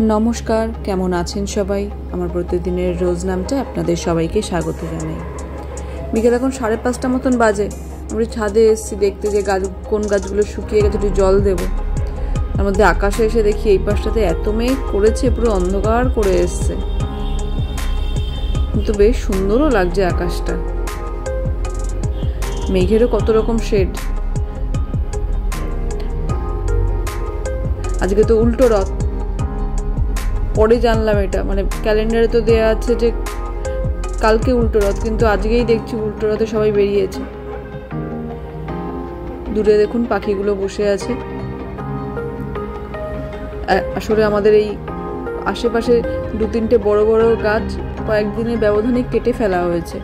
नमस्कार केमन आছেন সবাই আমার প্রতিদিনের রোজ নামটা আপনাদের সবাইকে স্বাগত জানাই। বিকেল এখন 5:30 মতন বাজে। আমরা ছাদে এসেছি দেখতে যে গাছ কোন গাছগুলো শুকিয়ে গেছে একটু জল দেব। তার মধ্যে আকাশে এসে দেখি এই পাশটাতে এত মেঘ করেছে পুরো অন্ধকার করে এসেছে, কিন্তু বেশ সুন্দরও লাগছে আকাশটা। মেঘেরও কত রকম শেড। আজকে তো উল্টো রথ, পরে জানলাম এটা, মানে ক্যালেন্ডারে তো দেয়া আছে যে কালকে উল্টো রথ, কিন্তু আজকেই দেখছি উল্টো রথে সবাই বেরিয়েছে। দূরে দেখুন পাখিগুলো বসে আছে। আসলে আমাদের এই আশেপাশে 2-3টে বড় বড় গাছ কয়েকদিনের ব্যবধানে কেটে ফেলা হয়েছে।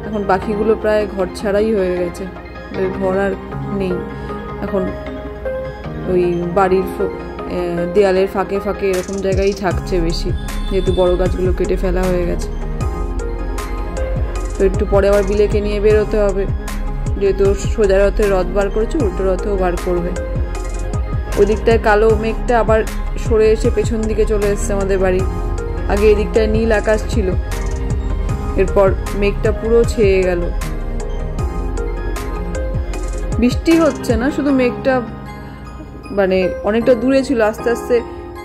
এখন পাখিগুলো প্রায় ঘর ছাড়াই হয়ে গেছে, ঘর আর নেই। এখন ওই বাড়ির দেয়ালের ফাঁকে ফাঁকে এরকম জায়গায় থাকছে বেশি, যেহেতু বড় গাছগুলো কেটে ফেলা হয়ে গেছে। তো একটু পরে আবার বিলেকে নিয়ে বেরোতে হবে, যেহেতু সোজা রথে রথ বার করেছে, উল্টো রথেও বার করবে। ওই দিকটায় কালো মেঘটা আবার সরে এসে পেছন দিকে চলে এসছে আমাদের বাড়ি। আগে এদিকটায় নীল আকাশ ছিল, এরপর মেঘটা পুরো ছেয়ে গেল। বৃষ্টি হচ্ছে না, শুধু মেঘটা মানে অনেকটা দূরে ছিল, আস্তে আস্তে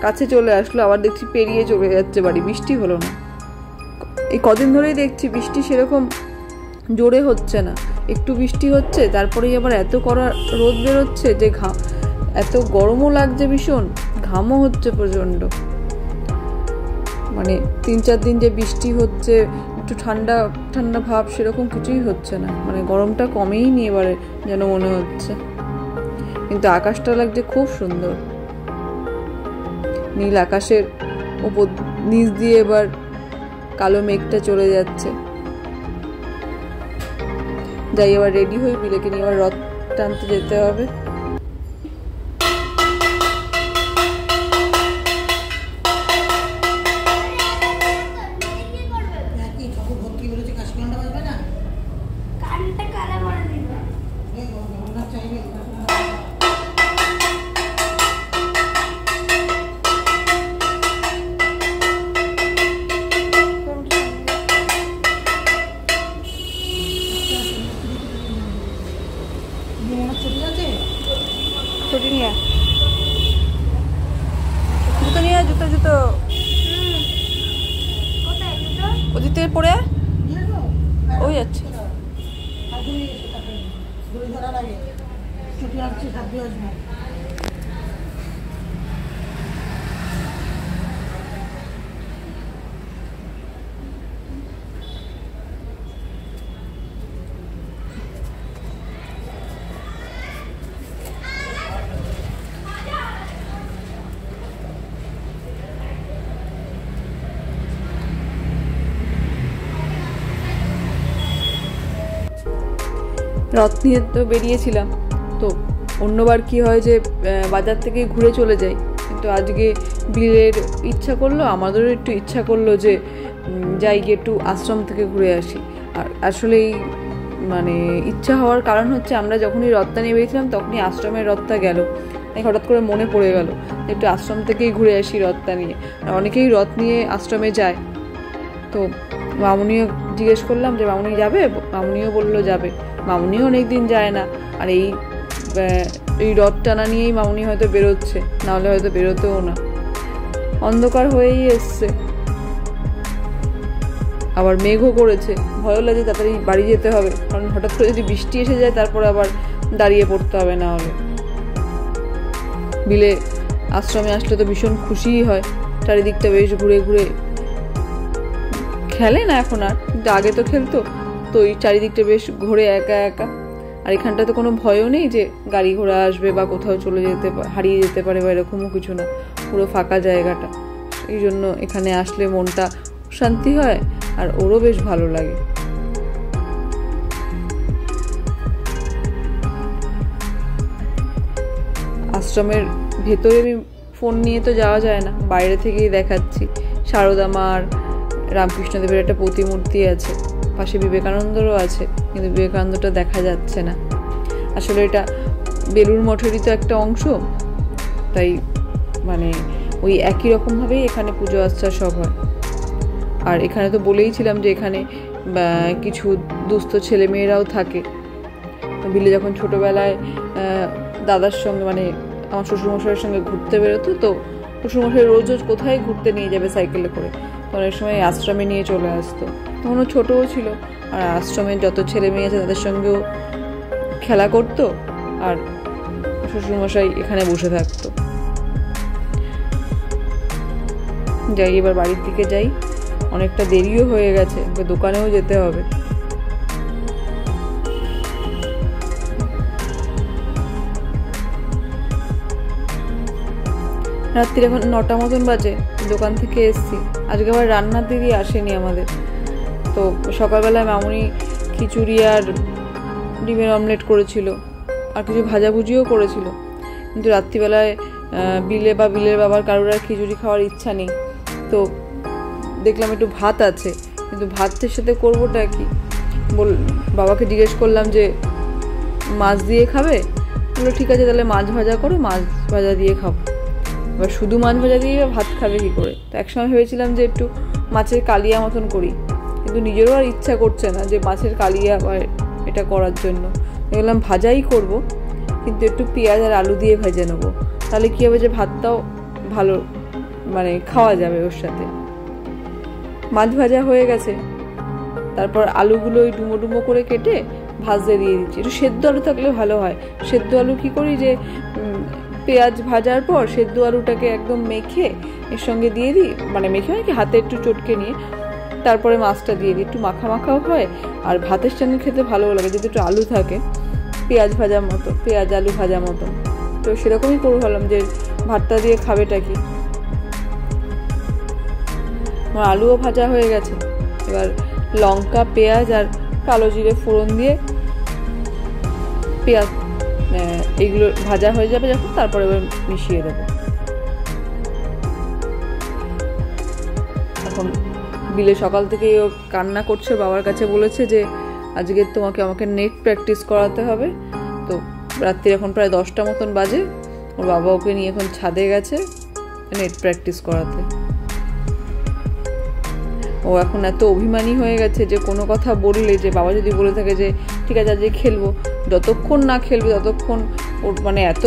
কাছে চলে আসলো, আবার দেখছি পেরিয়ে চলে যাচ্ছে বাড়ি। বৃষ্টি হলো না। এই কদিন ধরেই দেখছি বৃষ্টি সেরকম জোরে হচ্ছে না, একটু বৃষ্টি হচ্ছে, তারপরেই আবার এত কড়া রোদ বেরোচ্ছে যে এত গরমও লাগছে ভীষণ, ঘামও হচ্ছে প্রচণ্ড। মানে 3-4 দিন যে বৃষ্টি হচ্ছে, একটু ঠান্ডা ঠান্ডা ভাব, সেরকম কিছুই হচ্ছে না। মানে গরমটা কমেই নি এবারে যেন মনে হচ্ছে। কিন্তু আকাশটা লাগছে খুব সুন্দর, নীল আকাশের উপর নিচ দিয়ে এবার কালো মেঘটা চলে যাচ্ছে। যাই এবার রেডি হই, বিলেকে নিয়ে এবার রথ টানতে যেতে হবে। ছুটি নিয়ে জুতো নিয়ে, জুতো জুতো ওদিক থেকে পড়ে ওই যাচ্ছে। রথ নিয়ে তো বেরিয়েছিলাম, তো অন্যবার কি হয় যে বাজার থেকে ঘুরে চলে যাই, কিন্তু আজকে বিলের ইচ্ছা করলো, আমাদেরও একটু ইচ্ছা করলো যে যাই গিয়ে একটু আশ্রম থেকে ঘুরে আসি। আর আসলে মানে ইচ্ছা হওয়ার কারণ হচ্ছে আমরা যখনই রথটা নিয়ে বেরিয়েছিলাম তখনই আশ্রমের রথটা গেল, হঠাৎ করে মনে পড়ে গেল যে একটু আশ্রম থেকেই ঘুরে আসি রথটা নিয়ে। আর অনেকেই রথ নিয়ে আশ্রমে যায়। তো মামুনিও জিজ্ঞেস করলাম যে মামুনি যাবে, মামুনিও বললো যাবে। মামুনিও অনেকদিন যায় না, আর এই রথ টানা নিয়েই মামুনি হয়তো বেরোচ্ছে, নাহলে হয়তো বেরোতেও না। অন্ধকার হয়েই এসছে, আবার মেঘও করেছে, ভয়ও লাগে তাড়াতাড়ি বাড়ি যেতে হবে, কারণ হঠাৎ করে যদি বৃষ্টি এসে যায় তারপরে আবার দাঁড়িয়ে পড়তে হবে না হলে। বিলে আশ্রমে আসলে তো ভীষণ খুশিই হয়, চারিদিকটা বেশ ঘুরে ঘুরে খেলে না এখন আর, কিন্তু আগে তো খেলতো। তো এই চারিদিকটা বেশ ঘুরে একা একা, আর এখানটা তো কোনো ভয়ও নেই যে গাড়ি ঘোড়া আসবে বা কোথাও চলে যেতে হারিয়ে যেতে পারে বা এরকমও কিছু না, পুরো ফাঁকা জায়গাটা। এই জন্য এখানে আসলে মনটা শান্তি হয়, আর ওরও বেশ ভালো লাগে। আশ্রমের ভেতরে আমি ফোন নিয়ে তো যাওয়া যায় না, বাইরে থেকেই দেখাচ্ছি। সারদা মার, রামকৃষ্ণদেবের একটা প্রতিমূর্তি আছে, পাশে বিবেকানন্দরও আছে, কিন্তু বিবেকানন্দটা দেখা যাচ্ছে না। আসলে এটা বেলুড় মঠেরই তো একটা অংশ, তাই মানে ওই একই রকমভাবেই এখানে পুজো আচ্চা সব হয়। আর এখানে তো বলেইছিলাম যে এখানে কিছু দুস্থ ছেলেমেয়েরাও থাকে। বিলে যখন ছোটোবেলায় দাদার সঙ্গে মানে আমার শ্বশুরমশাইয়ের সঙ্গে ঘুরতে বেরোতো, তো শ্বশুরমশাই রোজ রোজ কোথায় ঘুরতে নিয়ে যাবে সাইকেলে করে, তো অনেক সময় আশ্রমে নিয়ে চলে আসতো। তখনও ছোটও ছিল, আর আশ্রমের যত ছেলে মেয়ে আছে তাদের সঙ্গেও খেলা করতো, আর শ্বশুরমশাই এখানে বসে থাকতো। যাই, এবার বাড়ির দিকে যাই, অনেকটা দেরিও হয়ে গেছে, দোকানেও যেতে হবে। রাত্রির এখন 9টা মতন বাজে, দোকান থেকে এসছি। আজকে আবার রান্নার দিদি আসেনি আমাদের, তো সকালবেলায় মামুনি খিচুড়ি আর ডিমের অমলেট করেছিল, আর কিছু ভাজাভুজিও করেছিল। কিন্তু রাত্রিবেলায় বিলে বা বিলের বাবার কারোর আর খিচুড়ি খাওয়ার ইচ্ছা নেই, তো দেখলাম একটু ভাত আছে, কিন্তু ভাতের সাথে করবোটা কি, বাবাকে জিজ্ঞেস করলাম যে মাছ দিয়ে খাবে, বললো ঠিক আছে তাহলে মাছ ভাজা করো, মাছ ভাজা দিয়ে খাবো। এবার শুধু মাছ ভাজা দিয়ে ভাত খাবে কী করে, তো একসময় ভেবেছিলাম যে একটু মাছের কালিয়া মতন করি, কিন্তু নিজেরও আর ইচ্ছা করছে না যে মাছের কালিয়া আবার এটা করার জন্য। দেখলাম ভাজাই করব, কিন্তু একটু পেঁয়াজ আর আলু দিয়ে ভেজে নেবো, তাহলে কী হবে যে ভাতটাও ভালো মানে খাওয়া যাবে ওর সাথে। মাছ ভাজা হয়ে গেছে, তারপর আলুগুলো ওই ডুমো ডুমো করে কেটে ভাজতে দিয়ে দিচ্ছি। একটু সেদ্ধ আলু থাকলে ভালো হয়। সেদ্ধ আলু কী করি যে পেঁয়াজ ভাজার পর সেদ্ধ আলুটাকে একদম মেখে এর সঙ্গে দিয়ে দিই, মানে মেখে কি হাতে একটু চটকে নিয়ে তারপরে মাছটা দিয়ে দিই, একটু মাখা মাখাও হয়, আর ভাতের সঙ্গে খেতে ভালো লাগে যদি একটু আলু থাকে, পেঁয়াজ ভাজার মতো, পেঁয়াজ আলু ভাজা মতো। তো সেরকমই করে ভাবলাম যে ভাতটা দিয়ে খাবেটা কি। আমার আলুও ভাজা হয়ে গেছে, এবার লঙ্কা পেঁয়াজ আর কালো জিরে ফোড়ন দিয়ে পেঁয়াজ এইগুলো ভাজা হয়ে যাবে যখন, তারপরে এবার মিশিয়ে দেবো। এখন বিলে সকাল থেকেই ও কান্না করছে, বাবার কাছে বলেছে যে আজকে আমাকে নেট প্র্যাকটিস করাতে হবে। তো রাত্রি এখন প্রায় 10টা মতন বাজে, ওর বাবা ওকে নিয়ে এখন ছাদে গেছে নেট প্র্যাকটিস করাতে। ও এখন এত অভিমানী হয়ে গেছে যে কোনো কথা বললে, যে বাবা যদি বলে থাকে যে ঠিক আছে আজকে খেলবো, যতক্ষণ না খেলবে ততক্ষণ ওর মানে এত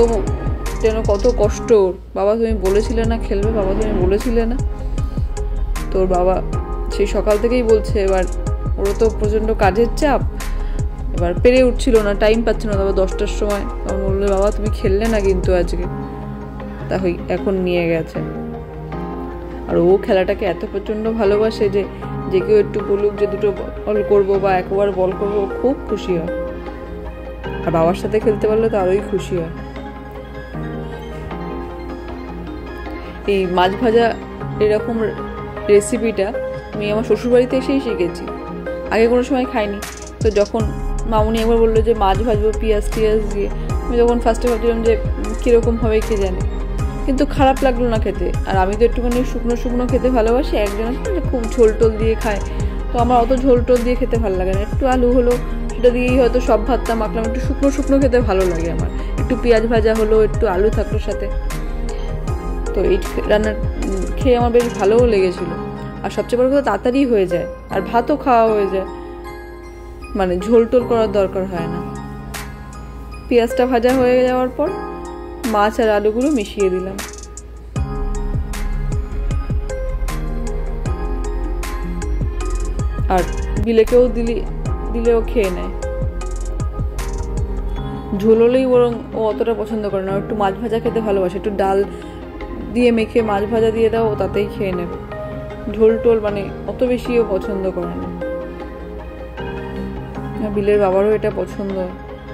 যেন কত কষ্ট ওর। বাবা তুমি বলেছিলে না খেলবে, বাবা তুমি বলেছিলে না। তোর বাবা সেই সকাল থেকেই বলছে, এবার ওরও তো প্রচণ্ড কাজের চাপ, এবার পেরে উঠছিল না, টাইম পাচ্ছে না। তারপর 10টার সময় তখন বললো বাবা তুমি খেললে না কিন্তু আজকে, তাই এখন নিয়ে গেছে। আর ও খেলাটাকে এত প্রচণ্ড ভালোবাসে যে কেউ একটু বলুক যে দুটো বল করবো বা একবার বল করবো, খুব খুশি হয়। আর বাবার সাথে খেলতে পারলে তো আরোই খুশি হয়। এই মাছ ভাজা এরকম রেসিপিটা আমি আমার শ্বশুরবাড়িতে এসেই শিখেছি, আগে কোনো সময় খাইনি। তো যখন মামুনি একবার বললো যে মাছ ভাজবো পেঁয়াজ দিয়ে, আমি তখন ফার্স্টে ভাবছিলাম যে কীরকম হবে কে জানে, কিন্তু খারাপ লাগলো না খেতে। আর আমি তো একটুখানি শুকনো শুকনো খেতে ভালোবাসি, একজন আছে যে খুব ঝোল টোল দিয়ে খায়, তো আমার অত ঝোল টোল দিয়ে খেতে ভালো লাগে না। একটু আলু হলো, সেটা দিয়েই হয়তো সব ভাতটা মাখলাম, একটু শুকনো শুকনো খেতে ভালো লাগে আমার। একটু পেঁয়াজ ভাজা হলো, একটু আলু থাকলো সাথে। তো এই রান্না খেয়ে আমার বেশ ভালোও লেগেছিলো। আর সবচেয়ে বড় কথা তাড়াতাড়ি হয়ে যায়, আর ভাতও খাওয়া হয়ে যায়, মানে ঝোল টোল করার দরকার হয় না। পেঁয়াজটা ভাজা হয়ে যাওয়ার পর মাছ আর আলুগুলো মিশিয়ে দিলাম। আর বিলেকেও দিলেও খেয়ে নেয়। ঝোল হলেই বরং ও অতটা পছন্দ করে না, একটু মাছ ভাজা খেতে ভালোবাসে, একটু ডাল দিয়ে মেখে মাছ ভাজা দিয়ে দাও, ও তাতেই খেয়ে নেবে। ঝোল টোল মানে অত বেশিও পছন্দ করে না। বিলের বাবারও এটা পছন্দ,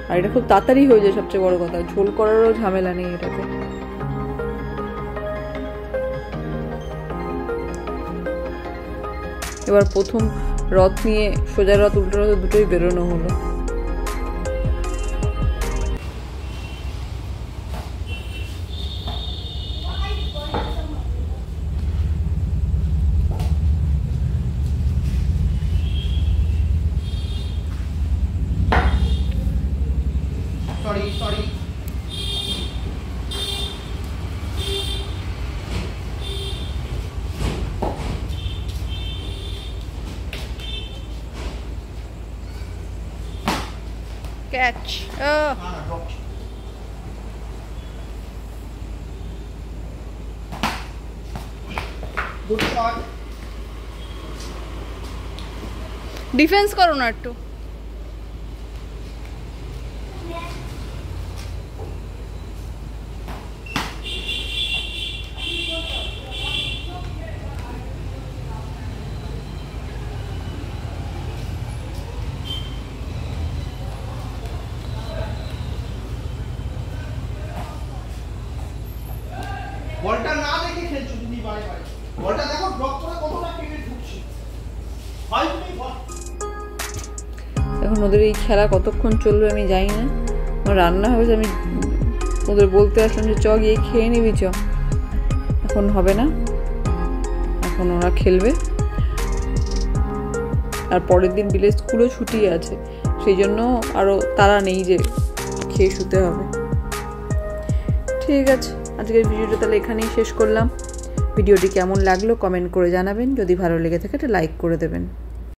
আর এটা খুব তাড়াতাড়ি হয়ে যায়, সবচেয়ে বড় কথা ঝোল করারও ঝামেলা নেই এটাতে। এবার প্রথম রথ নিয়ে সোজা রথ উল্টো রথ দুটোই বেরোনো হলো। ক্যাচ। ডিফেন্স করো না একটু। বলটা না দেখে খেলছো তুমি বারে বারে। বলটা দেখো ড্রপ করে কতটা কেটে ঢুকছে। হয় তুমি বল। এখন ওদের এই খেলা কতক্ষণ চলবে আমি জানি না। আমার রান্না হবে, আমি ওদের বলতে আসলাম যে চ গিয়ে খেয়ে নিবি চ। এখন হবে না, এখন ওরা খেলবে। আর পরের দিন বিলের স্কুলও ছুটি আছে, সেই জন্য আরও তারা নেই যে খেয়ে শুতে হবে। ঠিক আছে, আজকের ভিডিওটা তাহলে এখানেই শেষ করলাম। ভিডিওটি কেমন লাগলো কমেন্ট করে জানাবেন। যদি ভালো লেগে থাকে একটা লাইক করে দেবেন।